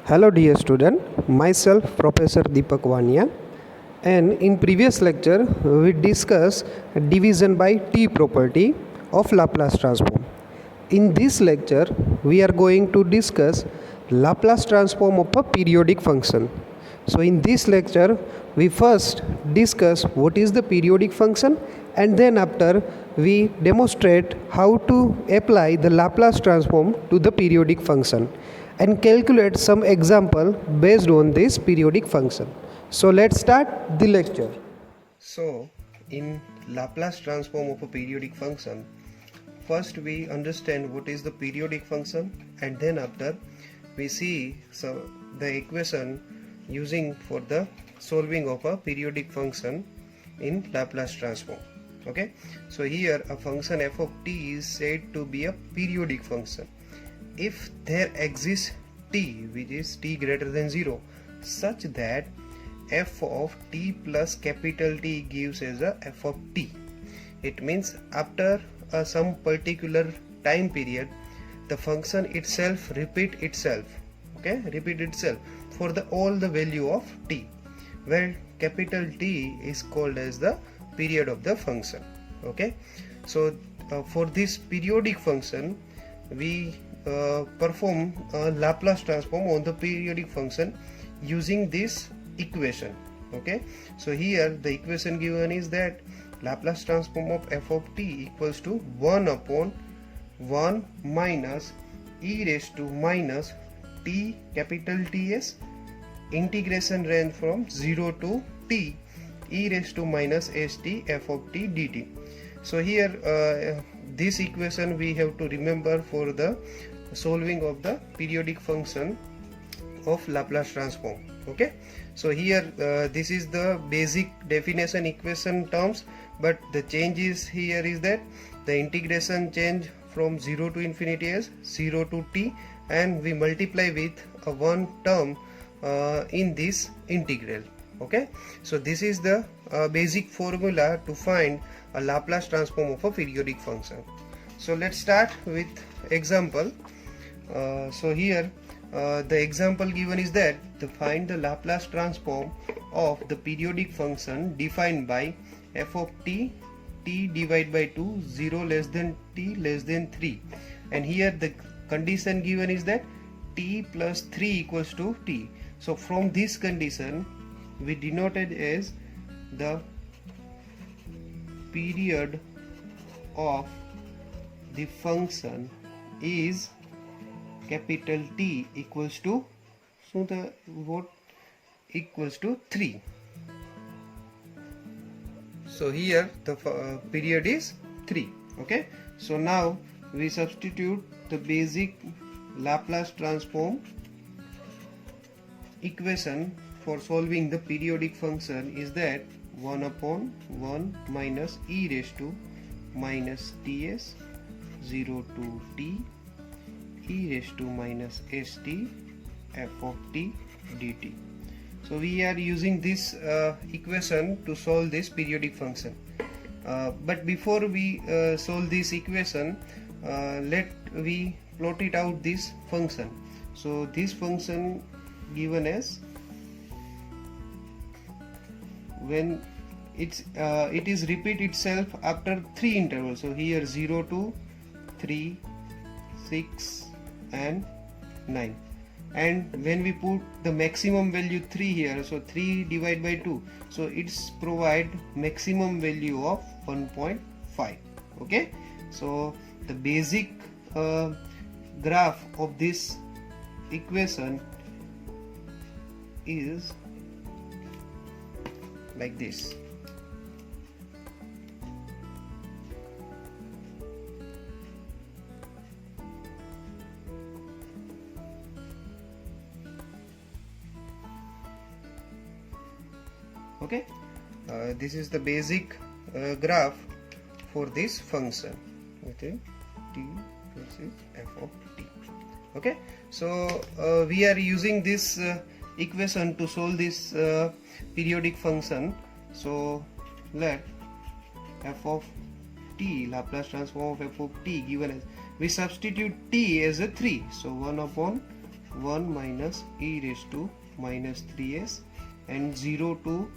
Hello dear student, myself Professor Deepak Vania, and in previous lecture we discussed division by T property of Laplace transform. In this lecture we are going to discuss Laplace transform of a periodic function. So in this lecture we first discuss what is the periodic function, and then after we demonstrate how to apply the Laplace transform to the periodic function and calculate some example based on this periodic function. So let's start the lecture. So in Laplace transform of a periodic function, first we understand what is the periodic function, and then after we see the equation using for the solving of a periodic function in Laplace transform. Okay, so here a function f of t is said to be a periodic function if there exists t, which is t greater than 0, such that f of t plus capital T gives as a f of t. It means after some particular time period the function itself repeat itself for all the value of t, where capital T is called as the period of the function. Okay, so for this periodic function we perform a Laplace transform on the periodic function using this equation. Okay, so here the equation given is that Laplace transform of f of t equals to 1 upon 1 minus e raised to minus t capital Ts integration range from 0 to t e raised to minus st f of t dt. So here this equation we have to remember for the solving of the periodic function of Laplace transform. Okay, so here this is the basic definition equation terms, but the changes here is that the integration change from 0 to infinity as 0 to t, and we multiply with a one term in this integral. Okay, so this is the basic formula to find a Laplace transform of a periodic function. So let's start with example. So here the example given is that to find the Laplace transform of the periodic function defined by f of t, t divided by 2, 0 less than t less than 3, and here the condition given is that t plus 3 equals to t. So from this condition we denoted as the period of the function is capital T equals to, so the what equals to 3. So here the period is 3. Okay, so now we substitute the basic Laplace transform equation for solving the periodic function is that 1 upon 1 minus e raised to minus ts 0 to t e raised to minus st f of t dt. So we are using this equation to solve this periodic function. But before we solve this equation, let we plot it out this function. So this function given as when it is repeat itself after 3 intervals. So here 0 to 3, 6 and 9, and when we put the maximum value 3 here, so 3 divided by 2, so it's provide maximum value of 1.5. okay, so the basic graph of this equation is like this. Okay, this is the basic graph for this function. Okay, t versus f of t. Okay, so we are using this equation to solve this periodic function. So let f of t, Laplace transform of f of t given as, we substitute t as a 3, so 1 upon 1 minus e raised to minus 3s and 0 to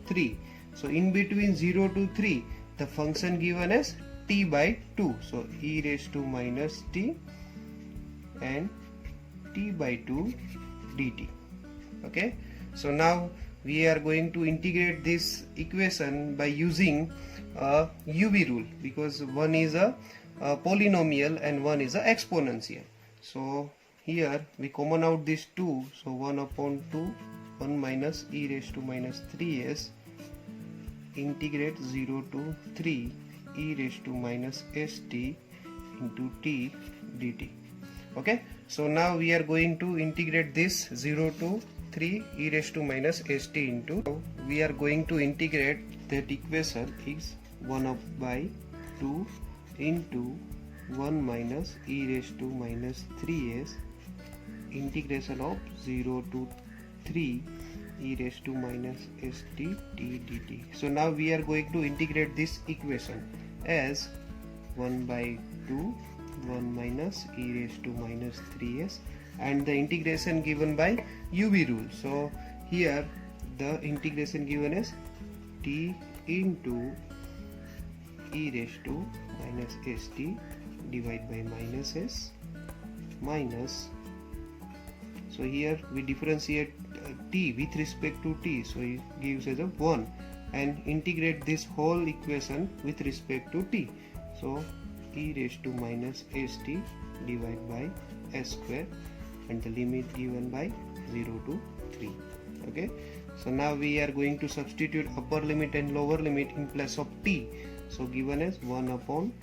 3. So in between 0 to 3 the function given as t by 2. So e raised to minus t and t by 2 dt. Okay, so now we are going to integrate this equation by using a UV rule, because one is a polynomial and one is a exponential. So here we common out these two, so 1 upon 2, 1 minus e raised to minus 3s integrate 0 to 3 e raised to minus st into t dt. Okay, so now we are going to integrate this 0 to 3 e raised to minus st into, we are going to integrate that equation is 1 up by 2 into 1 minus e raised to minus 3s integration of 0 to 3 e raised to minus st t dt. So now we are going to integrate this equation as 1 by 2 1 minus e raised to minus 3s and the integration given by UV rule. So here the integration given as t into e raised to minus st divided by minus s minus, so here we differentiate t with respect to t, so it gives us a 1 and integrate this whole equation with respect to t, so e raised to minus st divided by s square and the limit given by 0 to 3. Okay, so now we are going to substitute upper limit and lower limit in place of t, so given as 1 upon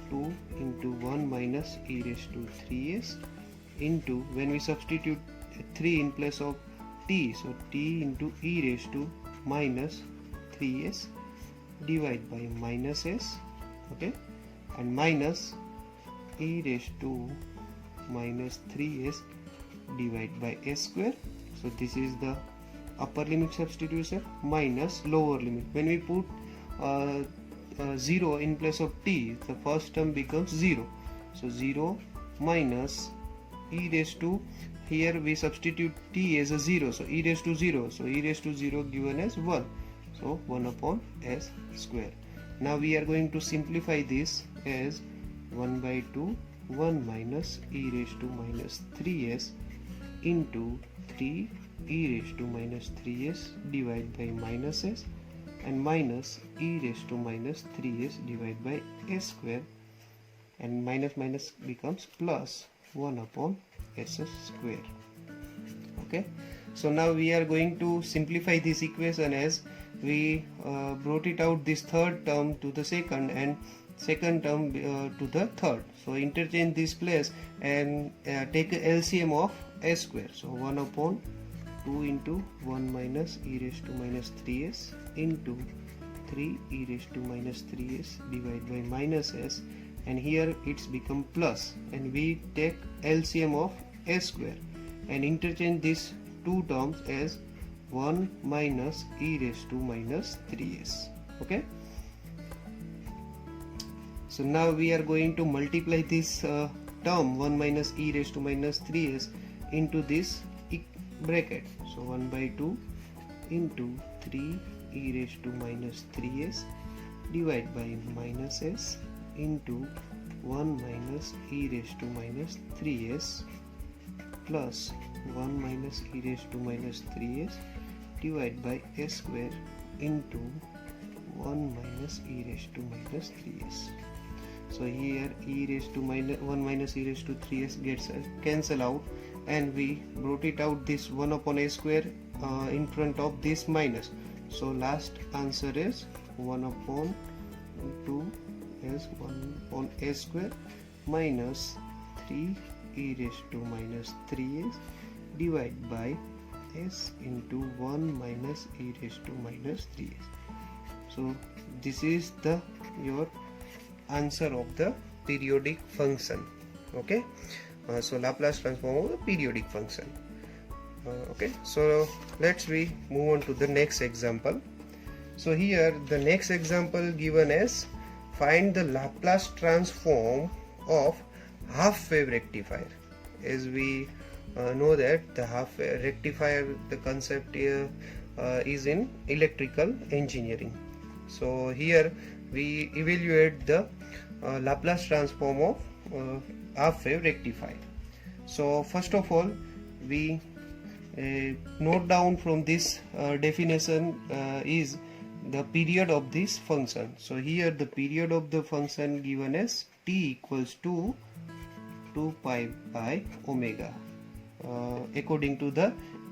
2 into 1 minus e raised to 3s into, when we substitute 3 in place of t, so t into e raised to minus 3s divided by minus s, okay, and minus e raised to minus 3s divided by s square. So this is the upper limit substitution minus lower limit. When we put 0 in place of t, the first term becomes 0, so 0 minus e raised to, here we substitute t as a 0, so e raised to 0, so e raised to 0 given as 1, so 1 upon s square. Now we are going to simplify this as 1 by 2 1 minus e raised to minus 3s into 3 e raised to minus 3s divided by minus s and minus e raised to minus 3s divided by s square, and minus minus becomes plus 1 upon s square. Okay, so now we are going to simplify this equation as we brought it out this third term to the second and second term to the third, so interchange this place and take a LCM of s square, so 1 upon 2 into 1 minus e raised to minus 3s into 3 e raised to minus 3s divided by minus s, and here it's become plus, and we take LCM of s square and interchange these two terms as 1 minus e raised to minus 3s. Okay, so now we are going to multiply this term 1 minus e raised to minus 3s into this bracket, so 1 by 2 into 3 e raised to minus 3s divided by minus s into 1 minus e raised to minus 3s plus 1 minus e raised to minus 3s divided by s square into 1 minus e raised to minus 3s. So here e raised to minus 1 minus e raised to 3s gets cancel out, and we brought it out this 1 upon a square in front of this minus, so last answer is 1 upon 2 is 1 upon a square minus 3 e raised to minus 3s divided by s into 1 minus e raised to minus 3s. So this is the your answer of the periodic function. Okay, so Laplace transform of the periodic function. Okay, so let's we move on to the next example. So here the next example given as find the Laplace transform of half wave rectifier. As we know that the half rectifier, the concept is in electrical engineering. So here we evaluate the Laplace transform of half wave rectifier. So first of all, we note down from this definition is the period of this function. So here the period of the function given as t equals to 2 pi by omega according to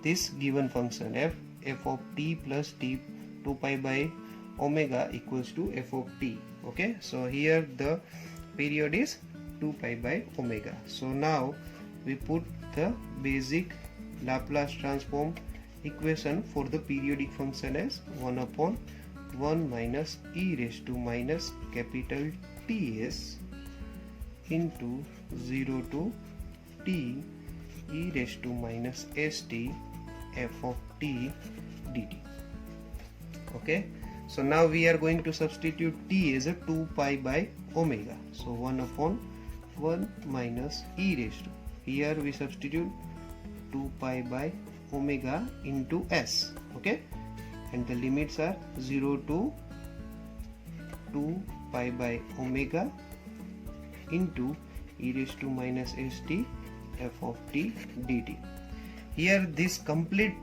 this given function f of t plus t 2 pi by omega equals to f of t. Okay, so here the period is 2 pi by omega. So now we put the basic Laplace transform equation for the periodic function as 1 upon 1 minus e raised to minus capital Ts into 0 to t e raised to minus st f of t dt. Okay, so now we are going to substitute t as a 2 pi by omega. So 1 upon 1 minus e raised to, here we substitute 2 pi by omega into s. Okay, and the limits are 0 to 2 pi by omega into e raised to minus st f of t dt. Here this complete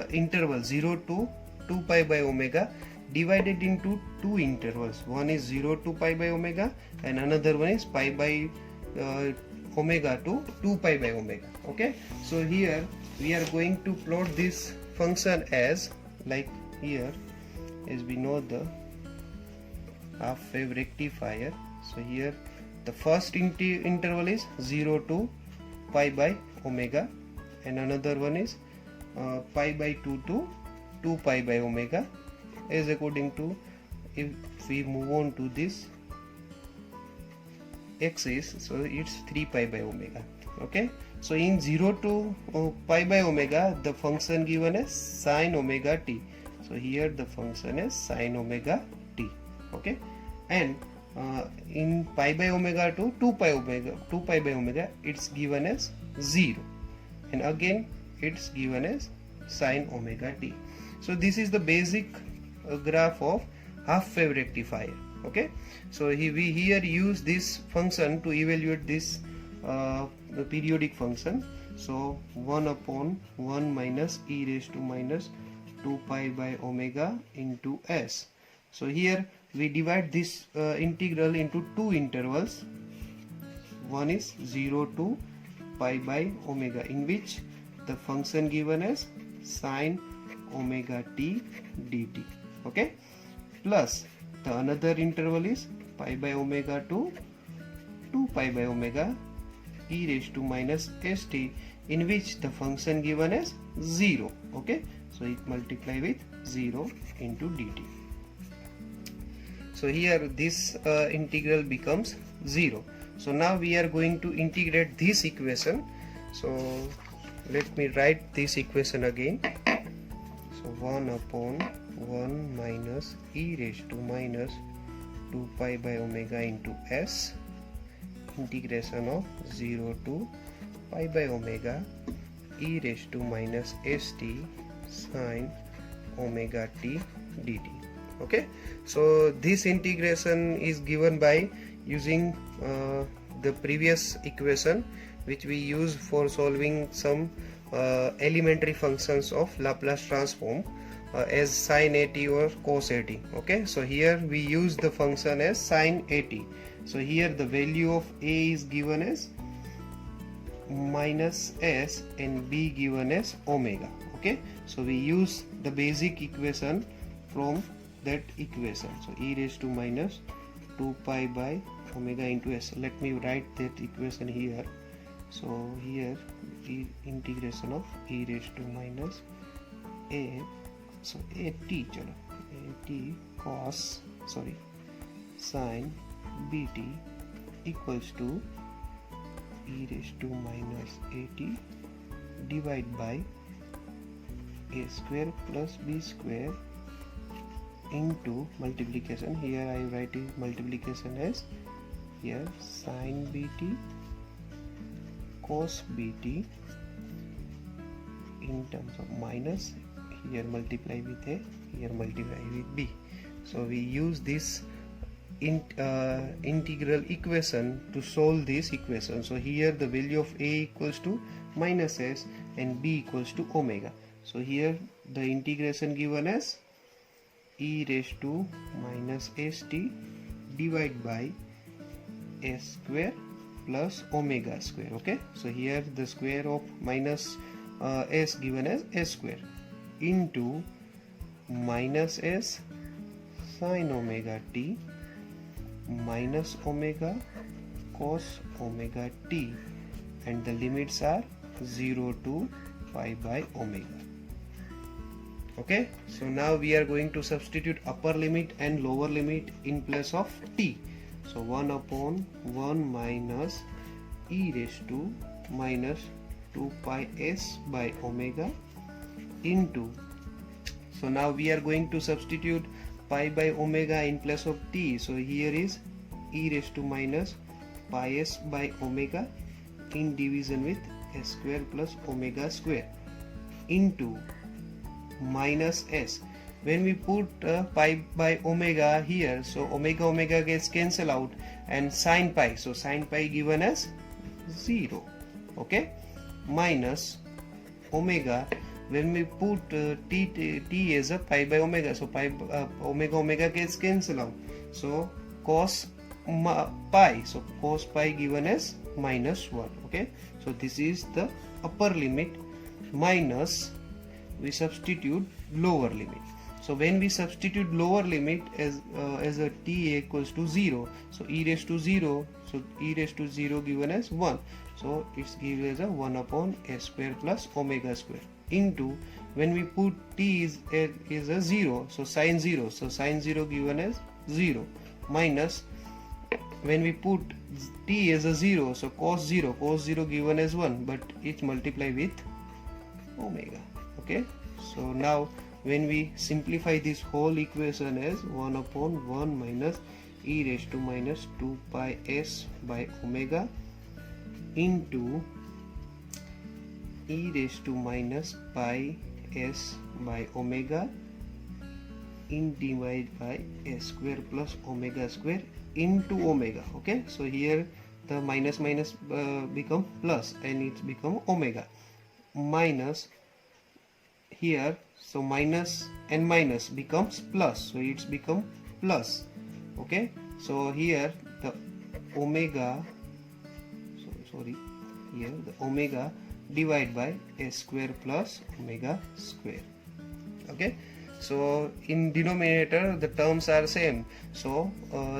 interval 0 to 2 pi by omega divided into two intervals. One is 0 to pi by omega and another one is pi by omega to 2 pi by omega. Okay, so here we are going to plot this function as like here, as we know the half wave rectifier. So here the first interval is 0 to pi by omega and another one is pi by 2 to 2 pi by omega, as according to, if we move on to this axis, so it's 3 pi by omega. Okay, so in 0 to pi by omega the function given as sine omega t. So here the function is sine omega t. Okay, and in pi by omega to 2 pi by omega it's given as 0, and again it's given as sine omega t. So this is the basic graph of half wave rectifier. Okay, so we here use this function to evaluate this the periodic function. So 1 upon 1 minus e raised to minus 2 pi by omega into s. So here we divide this integral into two intervals. One is 0 to pi by omega, in which the function given as sine omega t dt. Okay, plus the another interval is pi by omega to 2 pi by omega e raised to minus st, in which the function given as 0. Okay, so it multiply with 0 into dt. So here this integral becomes 0. So now we are going to integrate this equation. So let me write this equation again. So 1 upon 1 minus e raised to minus 2 pi by omega into s, integration of 0 to pi by omega e raised to minus st sine omega t dt. Okay, so this integration is given by using the previous equation which we use for solving some elementary functions of Laplace transform as sine at or cos at. Okay, so here we use the function as sine at. So here the value of a is given as minus s and b given as omega. Okay, so we use the basic equation from that equation. So e raised to minus 2 pi by omega into s. Let me write that equation here. So here integration of e raised to minus a, so a t cos sine bt equals to e raised to minus at divided by a square plus b square into multiplication. Here I write multiplication as here sine bt cos bt in terms of minus, here multiply with a, here multiply with b. So we use this integral equation to solve this equation. So here the value of a equals to minus s and b equals to omega. So here the integration given as e raised to minus st divided by s square plus omega square. Okay, so here the square of minus s given as s square into minus s sin omega t minus omega cos omega t, and the limits are 0 to pi by omega. Okay, so now we are going to substitute upper limit and lower limit in place of t. So 1 upon 1 minus e raised to minus 2 pi s by omega into, so now we are going to substitute pi by omega in place of t. So here is e raised to minus pi s by omega in division with s square plus omega square into minus s. When we put pi by omega here, so omega gets cancelled out, and sin pi, so sin pi given as 0. Okay, minus omega, when we put t as a pi by omega, so pi omega gets cancelled out, so cos pi, so cos pi given as minus 1. Okay, so this is the upper limit, minus we substitute lower limit. So when we substitute lower limit as a t equals to 0, so e raised to 0, so e raised to 0 given as 1, so it's given as a 1 upon s square plus omega square into, when we put t is a 0, so sin 0, so sin 0 given as 0, minus when we put t as a 0, so cos 0 given as 1, but it's multiply with omega. Okay, so now when we simplify this whole equation as 1 upon 1 minus e raised to minus 2 pi s by omega into e raised to minus pi s by omega in divided by s square plus omega square into omega. Okay, so here the minus become plus and it's become omega, minus here, so minus and minus becomes plus, so it's become plus. Okay, so here the omega, here the omega divided by s square plus omega square. Okay, so in denominator the terms are same, so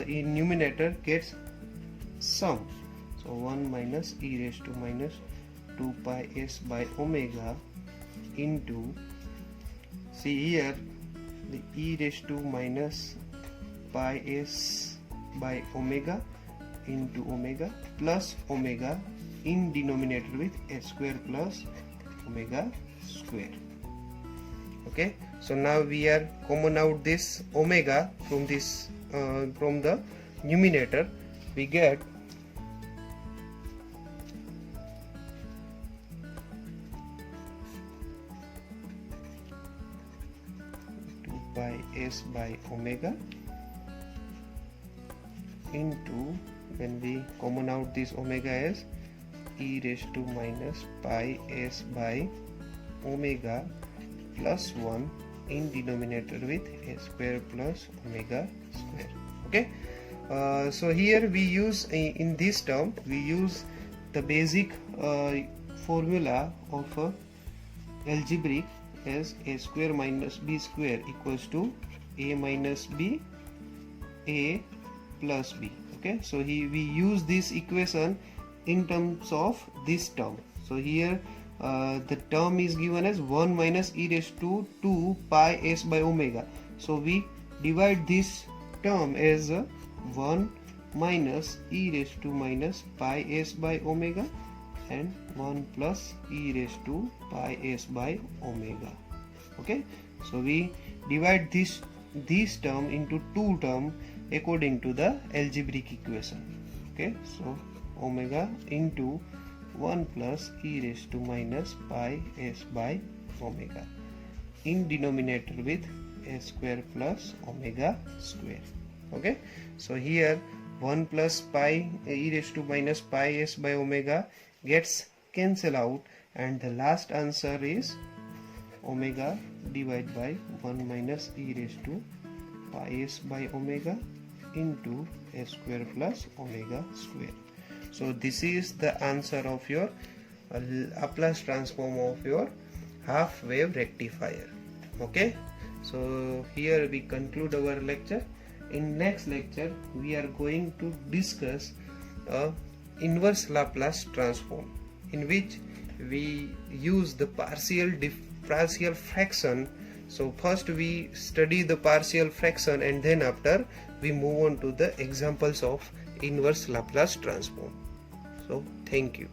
in numerator gets sum, so 1 minus e raised to minus 2 pi s by omega into, see here the e raised to minus pi s by omega into omega plus omega in denominator with s square plus omega square. Okay, so now we are common out this omega from this from the numerator, we get by s by omega into, when we common out this omega as e raised to minus pi s by omega plus 1 in denominator with s square plus omega square. Okay, so here we use in this term we use the basic formula of algebraic as a square minus b square equals to a minus b a plus b. Okay, so we use this equation in terms of this term. So here the term is given as 1 minus e raised to 2 pi s by omega, so we divide this term as 1 minus e raised to minus pi s by omega and 1 plus e raised to pi s by omega. Okay, so we divide this term into two term according to the algebraic equation. Okay, so omega into 1 plus e raised to minus pi s by omega in denominator with s square plus omega square. Okay, so here 1 plus pi e raised to minus pi s by omega gets cancel out, and the last answer is omega divided by 1 minus e raised to pi s by omega into s square plus omega square. So this is the answer of your Laplace transform of your half wave rectifier. Okay, so here we conclude our lecture. In next lecture we are going to discuss inverse Laplace transform, in which we use the partial fraction. So first we study the partial fraction, and then after we move on to the examples of inverse Laplace transform. So thank you.